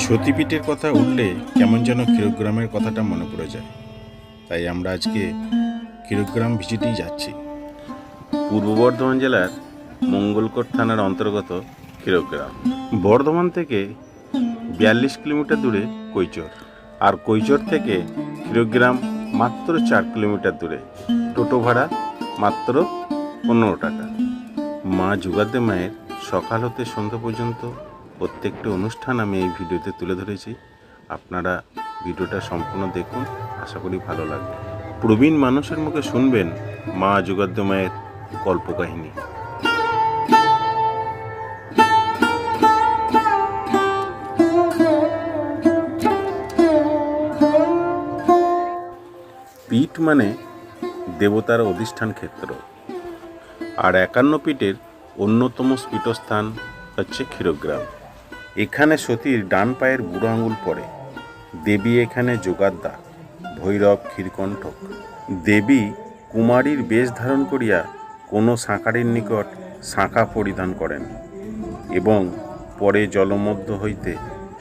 সতীপীঠের কথা উঠলে কেমন যেন ক্ষীরগ্রামের কথাটা মনে পড়ে যায়। তাই আমরা আজকে ক্ষীরগ্রাম ভিজিটেই যাচ্ছি। পূর্ব বর্ধমান জেলার মঙ্গলকোট থানার অন্তর্গত ক্ষীরগ্রাম। বর্ধমান থেকে 42 কিলোমিটার দূরে কৈচর, আর কৈচর থেকে ক্ষীরগ্রাম মাত্র 4 কিলোমিটার দূরে। টোটো ভাড়া মাত্র 15 টাকা। মা যুগাদ্দে মায়ের সকাল হতে সন্ধ্যা পর্যন্ত প্রত্যেকটি অনুষ্ঠান আমি এই ভিডিওতে তুলে ধরেছি। আপনারা ভিডিওটা সম্পূর্ণ দেখুন, আশা করি ভালো লাগবে। প্রবীণ মানুষের মুখে শুনবেন মা যুগাদ্দে মায়ের কল্পকাহিনী। পীঠ মানে দেবতার অধিষ্ঠান ক্ষেত্র, আর 51 পীঠের অন্যতম পীঠস্থান হচ্ছে ক্ষীরগ্রাম। এখানে সতীর ডান পায়ের বুড়ো আঙুল পড়ে। দেবী এখানে যোগাদ্দা, ভৈরব ক্ষীরকণ্ঠক। দেবী কুমারীর বেশ ধারণ করিয়া কোনো সাঁকারির নিকট শাঁখা পরিধান করেন এবং পরে জলমধ্য হইতে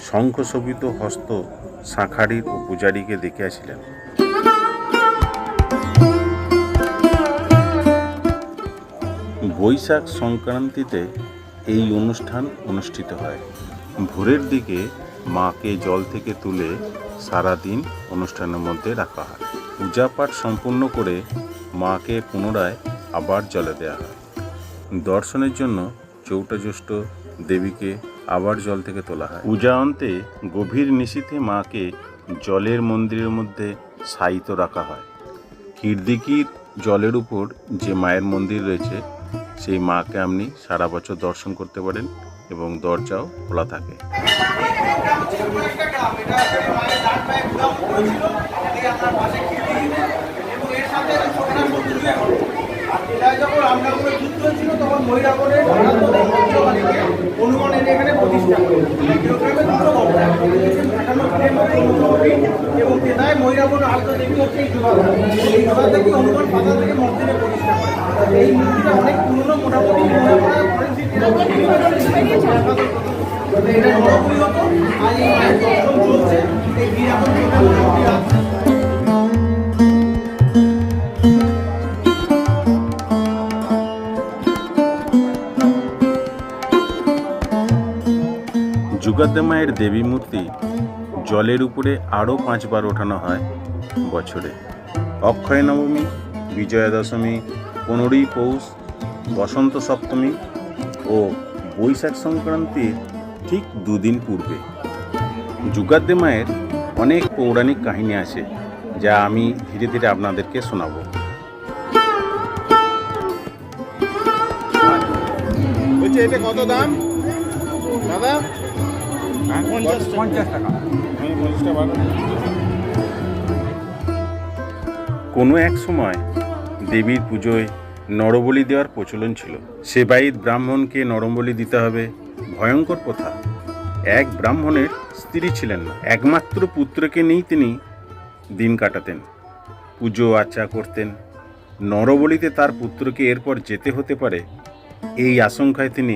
শঙ্খশোভিত হস্ত শাঁখারির ও পূজারীকে দেখিয়াছিলেন। বৈশাখ সংক্রান্তিতে এই অনুষ্ঠান অনুষ্ঠিত হয়। ভোরের দিকে মাকে জল থেকে তুলে সারাদিন অনুষ্ঠানের মধ্যে রাখা হয়। পূজা পাঠ সম্পূর্ণ করে মাকে পুনরায় আবার জলে দেওয়া হয়। দর্শনের জন্য চৌঠা জ্যৈষ্ঠ দেবীকে আবার জল থেকে তোলা হয়। পূজা অন্তে গভীর নিশীথে মাকে জলের মন্দিরের মধ্যে শায়িত রাখা হয়। ক্ষীরদিঘির জলের উপর যে মায়ের মন্দির রয়েছে, সেই মাকে আপনি সারা বছর দর্শন করতে পারেন এবং দরজাও খোলা থাকে। এই মন্দিরটা অনেক পুরনো, মোটামুটি এটা নরপুরি হতো, আর এই মায়ের দর্শন চলছে। এই ভিড় এখন মোটামুটি আছে। যুগাদ্দে মায়ের দেবী মূর্তি জলের উপরে আরও 5 বার ওঠানো হয় বছরে। অক্ষয় নবমী, বিজয়া দশমী, 15ই পৌষ, বসন্ত সপ্তমী ও বৈশাখ সংক্রান্তির ঠিক 2 দিন পূর্বে। যুগাদ্দে মায়ের অনেক পৌরাণিক কাহিনী আছে, যা আমি ধীরে ধীরে আপনাদেরকে শোনাবো। বলছি এটা কত দাম দাদা? 50 টাকা। কোনো এক সময় দেবীর পুজোয় নরবলি দেওয়ার প্রচলন ছিল। সেবায়িত ব্রাহ্মণকে নরবলি দিতে হবে, ভয়ঙ্কর প্রথা। এক ব্রাহ্মণের স্ত্রী ছিলেন না, একমাত্র পুত্রকে নিয়েই তিনি দিন কাটাতেন, পুজো আর্চা করতেন। নরবলিতে তার পুত্রকে এরপর যেতে হতে পারে, এই আশঙ্কায় তিনি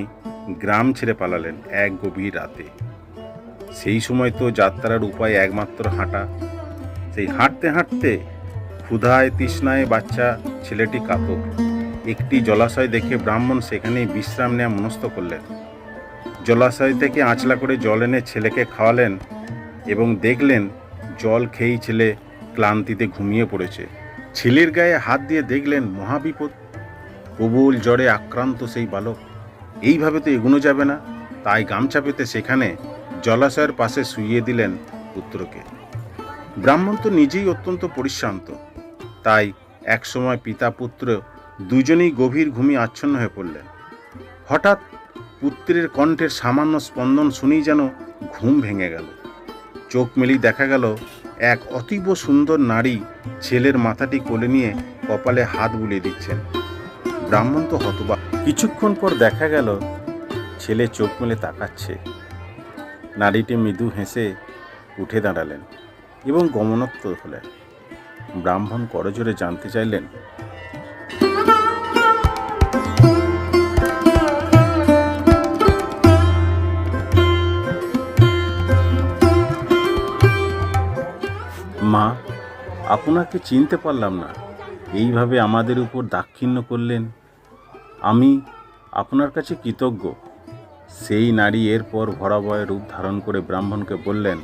গ্রাম ছেড়ে পালালেন এক গভীর রাতে। সেই সময় তো যাত্রার উপায় একমাত্র হাঁটা। সেই হাঁটতে হাঁটতে ক্ষুধায় তৃষ্ণায় বাচ্চা ছেলেটি কাতর। একটি জলাশয় দেখে ব্রাহ্মণ সেখানেই বিশ্রাম নেওয়া মনস্থ করলেন। জলাশয় থেকে আঁচলা করে জল এনে ছেলেকে খাওয়ালেন এবং দেখলেন জল খেয়েই ছেলে ক্লান্তিতে ঘুমিয়ে পড়েছে। ছেলের গায়ে হাত দিয়ে দেখলেন মহাবিপদ, প্রবল জ্বরে আক্রান্ত সেই বালক। এইভাবে তো এগোনো যাবে না, তাই গামছা পেতে সেখানে জলাশয়ের পাশে শুইয়ে দিলেন পুত্রকে। ব্রাহ্মণ তো নিজেই অত্যন্ত পরিশ্রান্ত, তাই একসময় পিতা পুত্র দুজনেই গভীর ঘুমে আচ্ছন্ন হয়ে পড়লেন। হঠাৎ পুত্রের কণ্ঠের সামান্য স্পন্দন শুনেই যেন ঘুম ভেঙে গেল। চোখ মেলেই দেখা গেল এক অতীব সুন্দর নারী ছেলের মাথাটি কোলে নিয়ে কপালে হাত বুলিয়ে দিচ্ছেন। ব্রাহ্মণ তো হতবাক। কিছুক্ষণ পর দেখা গেল ছেলে চোখ মেলে তাকাচ্ছে। নারীটি মৃদু হেসে উঠে দাঁড়ালেন এবং গমনোত্তর হলেন। ব্রাহ্মণ করজোরে জানতে চাইলেন, মা, আপনাকে চিনতে পারলাম না, এইভাবে আমাদের উপর দাক্ষিণ্য করলেন। আমি আপনার কাছে কৃতজ্ঞ। সেই নারী এরপর ভরাভয় রূপ ধারণ করে ব্রাহ্মণকে বললেন,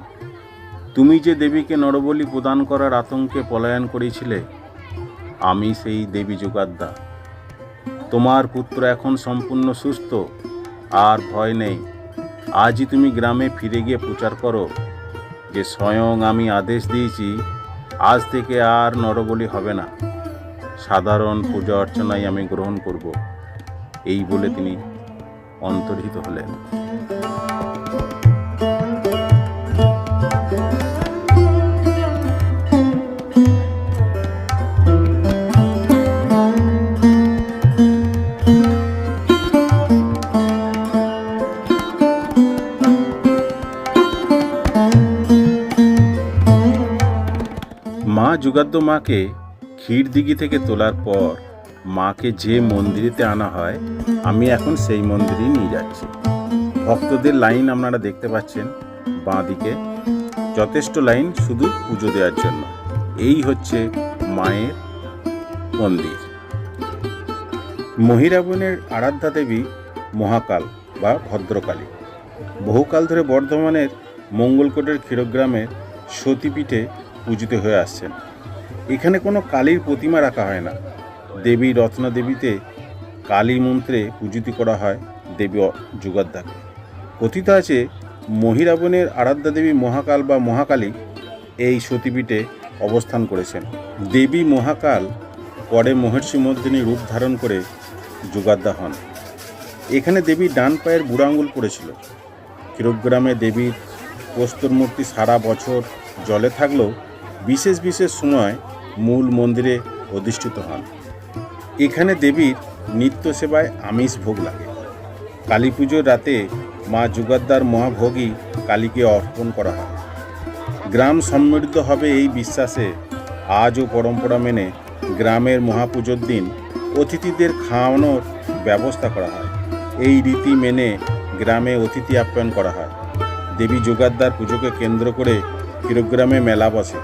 তুমি যে দেবীকে নরবলি প্রদান করার আতঙ্কে পলায়ন করেছিলে, আমি সেই দেবী যোগাদ্দা। তোমার পুত্র এখন সম্পূর্ণ সুস্থ, আর ভয় নেই। আজই তুমি গ্রামে ফিরে গিয়ে প্রচার করো যে স্বয়ং আমি আদেশ দিয়েছি, আজ থেকে আর নরবলি হবে না, সাধারণ পূজা অর্চনাই আমি গ্রহণ করব। এই বলে তিনি অন্তর্হিত হলেন। মা যোগাদ্দ মাকে ক্ষীরদিঘি থেকে তোলার পর মাকে যে মন্দিরেতে আনা হয়, আমি এখন সেই মন্দিরেই নিয়ে যাচ্ছি। ভক্তদের লাইন আপনারা দেখতে পাচ্ছেন বাঁ দিকে, যথেষ্ট লাইন শুধু পুজো দেওয়ার জন্য। এই হচ্ছে মায়ের মন্দির। মহিরাবণের আরাধ্যা দেবী মহাকাল বা ভদ্রকালী বহুকাল ধরে বর্ধমানের মঙ্গলকোটের ক্ষীরগ্রামের সতীপীঠে পূজিত হয়ে আসছেন। এখানে কোনো কালীর প্রতিমা রাখা হয় না। দেবী রত্নদেবীতে কালী মন্ত্রে পূজিত করা হয় দেবী যোগাদ্দাকে। কথিত আছে মহিরাবণের আরাধ্যা দেবী মহাকাল বা মহাকালী এই সতীপীঠে অবস্থান করেছেন। দেবী মহাকাল পরে মহর্ষি মর্দিনী রূপ ধারণ করে যোগাদ্দা হন। এখানে দেবীর ডান পায়ের বুড়ো আঙুল পড়েছিল। ক্ষীরগ্রামে দেবীর প্রস্তর মূর্তি সারা বছর জলে থাকলেও বিশেষ বিশেষ সময় মূল মন্দিরে অধিষ্ঠিত হন। এখানে দেবীর নিত্য সেবায় আমিষ ভোগ লাগে। কালী পুজোর রাতে মা যোগাদ্দার মহাভোগই কালীকে অর্পণ করা হয়। গ্রাম সমৃদ্ধ হবে এই বিশ্বাসে আজও পরম্পরা মেনে গ্রামের মহাপুজোর দিন অতিথিদের খাওয়ানোর ব্যবস্থা করা হয়। এই রীতি মেনে গ্রামে অতিথি আপ্যায়ন করা হয়। দেবী যোগাদ্দার পুজোকে কেন্দ্র করে ক্ষীরগ্রামে মেলা বসে।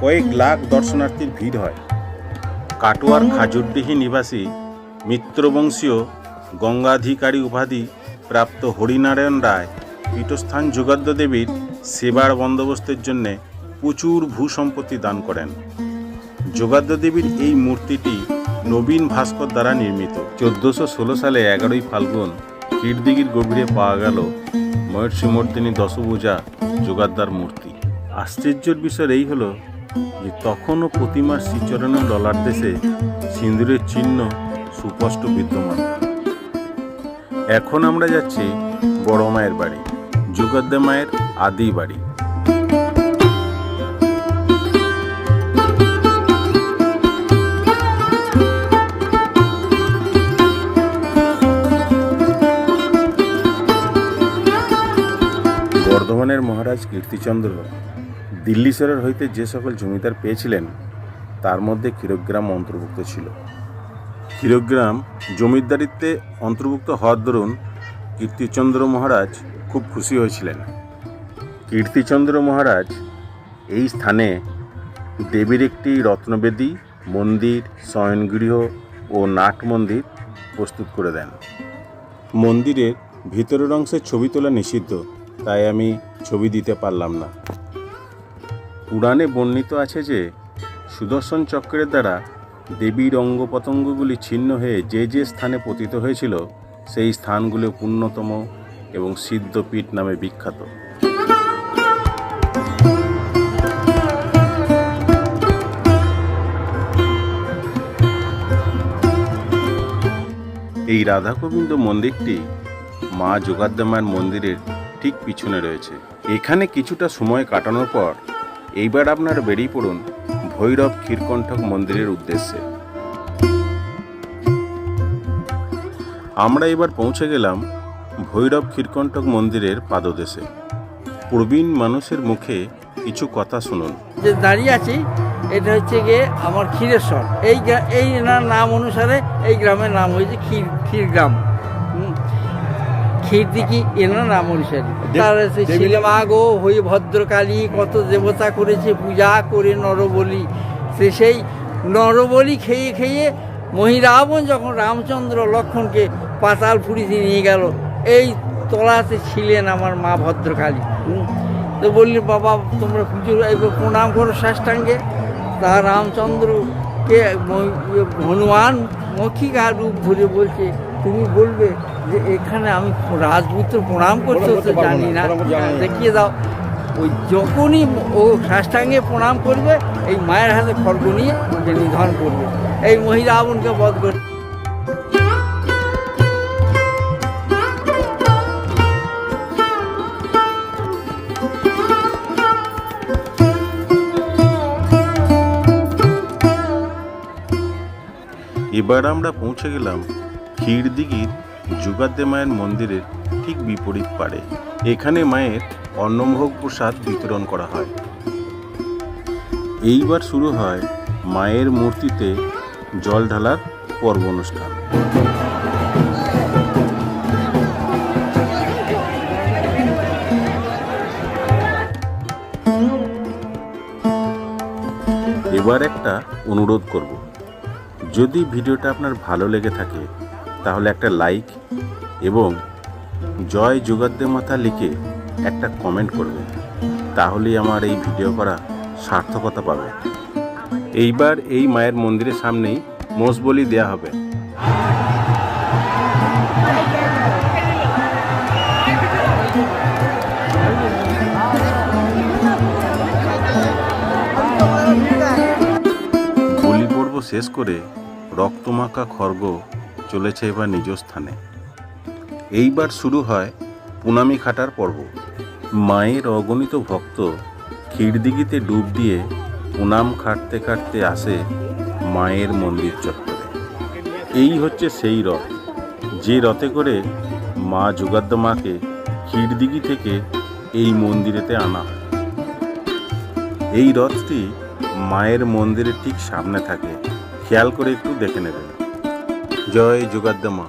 কয়েক লাখ দর্শনার্থীর ভিড় হয়। কাটোয়ার খাজুরডিহি নিবাসী মিত্রবংশীয় গঙ্গাধিকারী উপাধি প্রাপ্ত হরিনারায়ণ রায় পীঠস্থান যোগাদ্দ দেবীর সেবার বন্দোবস্তের জন্য প্রচুর ভূসম্পত্তি দান করেন। যোগাদ্দ দেবীর এই মূর্তিটি নবীন ভাস্কর দ্বারা নির্মিত। 1416 সালে 11ই ফাল্গুন ক্ষীরদিঘির গভীরে পাওয়া গেল মহর্ষি মর্দিনী দশভুজা যোগাদ্দার মূর্তি। আশ্চর্যের বিষয় এই হলো যে তখনও প্রতিমার শ্রীচরণে ডলার দেশে সিন্দুরের চিহ্ন সুস্পষ্ট বিদ্যমান। এখন আমরা যাচ্ছি বড় মায়ের বাড়ি, যোগাদ্দা মায়ের আদি বাড়ি। বর্ধমানের মহারাজ কীর্তিচন্দ্র দিল্লীশ্বরের হইতে যে সকল জমিদার পেয়েছিলেন তার মধ্যে ক্ষীরগ্রাম অন্তর্ভুক্ত ছিল। ক্ষীরগ্রাম জমিদারিত্বে অন্তর্ভুক্ত হওয়ার দরুন কীর্তিচন্দ্র মহারাজ খুব খুশি হয়েছিলেন। কীর্তিচন্দ্র মহারাজ এই স্থানে দেবীর একটি রত্নবেদী, মন্দির, শয়নগৃহ ও নাট মন্দির প্রস্তুত করে দেন। মন্দিরের ভিতরের অংশে ছবি তোলা নিষিদ্ধ, তাই আমি ছবি দিতে পারলাম না। পুরাণে বর্ণিত আছে যে সুদর্শন চক্রের দ্বারা দেবীর অঙ্গ প্রত্যঙ্গগুলি ছিন্ন হয়ে যে যে স্থানে পতিত হয়েছিল সেই স্থানগুলো পুণ্যতম এবং সিদ্ধপীঠ নামে বিখ্যাত। এই রাধাগোবিন্দ মন্দিরটি মা যোগাদ্দা মায়ের মন্দিরের ঠিক পিছনে রয়েছে। এখানে কিছুটা সময় কাটানোর পর এইবার আপনারা বেরিয়ে পড়ুন ভৈরব ক্ষীরকণ্ঠক মন্দিরের উদ্দেশ্যে। আমরা এবার পৌঁছে গেলাম ভৈরব ক্ষীরকণ্ঠক মন্দিরের পাদদেশে। প্রবীণ মানুষের মুখে কিছু কথা শুনুন। যে দাঁড়িয়ে আছি এটা হচ্ছে গিয়ে আমার ক্ষীরেশ্বর। এই এনার নাম অনুসারে এই গ্রামের নাম হয়েছে ক্ষীরগ্রাম। ক্ষীরদিঘি এনার নাম অনুসারে। তার ছেলে মা গো হয়ে ভদ্রকালী কত দেবতা করেছে পূজা করে নরবলি। সেই নরবলি খেয়ে খেয়ে মহিরাবণ যখন রামচন্দ্র লক্ষ্মণকে পাতালপুরীতে নিয়ে গেল, এই তলাতে ছিলেন আমার মা ভদ্রকালী। তো বললি বাবা তোমরা পুজো প্রণাম করো সাষ্টাঙ্গে। তা রামচন্দ্রকে হনুমান মক্ষিকার রূপ ধরে বলছে তুমি বলবে যে এখানে আমি রাজপুত্র প্রণাম করতে তো জানি না, দেখিয়ে দাও। ওই যখনই ও সাষ্টাঙ্গে প্রণাম করবে এই মায়ের হাতে খড়গ নিয়ে ওকে নিধন করবে, এই মহিরাবণকে বধ করবে। এবার আমরা পৌঁছে গেলাম ক্ষীরদিঘির যুগাদ্দে মায়ের মন্দিরের ঠিক বিপরীত পাড়ে। এখানে মায়ের অন্নভোগ প্রসাদ বিতরণ করা হয়। এইবার শুরু হয় মায়ের মূর্তিতে জল ঢালার পর্ব অনুষ্ঠান। এবার একটা অনুরোধ করব, যদি ভিডিওটা আপনার ভালো লেগে থাকে তাহলে একটা লাইক এবং জয় যুগাদ্দে মাতা লিখে একটা কমেন্ট করবেন, তাহলেই আমার এই ভিডিও করা সার্থকতা পাবে। এইবার এই মায়ের মন্দিরের সামনেই মোষ বলি দেওয়া হবে। বলি পর্ব শেষ করে রক্তমাখা খড়গ চলেছে এবার নিজ স্থানে। এইবার শুরু হয় পুনামি খাটার পর্ব। মায়ের অগণিত ভক্ত ক্ষীরদিঘিতে ডুব দিয়ে পুনাম খাটতে খাটতে আসে মায়ের মন্দির চত্বরে। এই হচ্ছে সেই রথ, যে রথে করে মা যুগাদ্দে মাকে ক্ষীরদিঘি থেকে এই মন্দিরেতে আনা হয়। এই রথটি মায়ের মন্দিরের ঠিক সামনে থাকে, খেয়াল করে একটু দেখে নেবেন। জয় যুগাদ্দে মা।